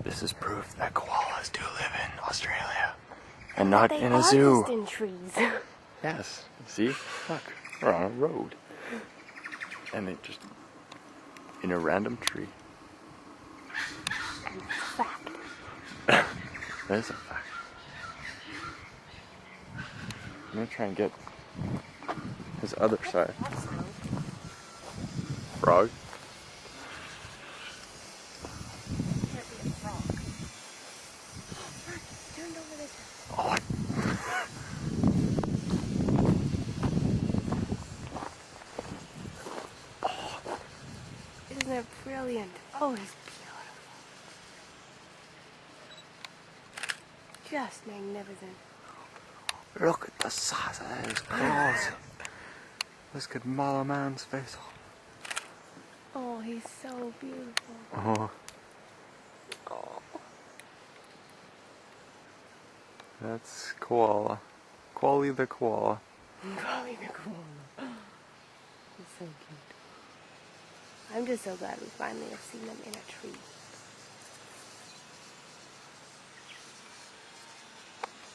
This is proof that koalas do live in Australia and not in a They zoo. are just in trees. Yes, see? Look, we're on a road. And they just in a random tree. Fact. That is a fact. I'm gonna try and get his other side. Frog? Can't be a frog. Turned over this way. Oh. Isn't it brilliant? Oh, it's beautiful. Just magnificent. Look at the size of those claws. This could maul a man's face off. Oh, he's so beautiful. Oh. Oh. That's Koala. Koaly the koala. Koaly the koala. He's so cute. I'm just so glad we finally have seen them in a tree.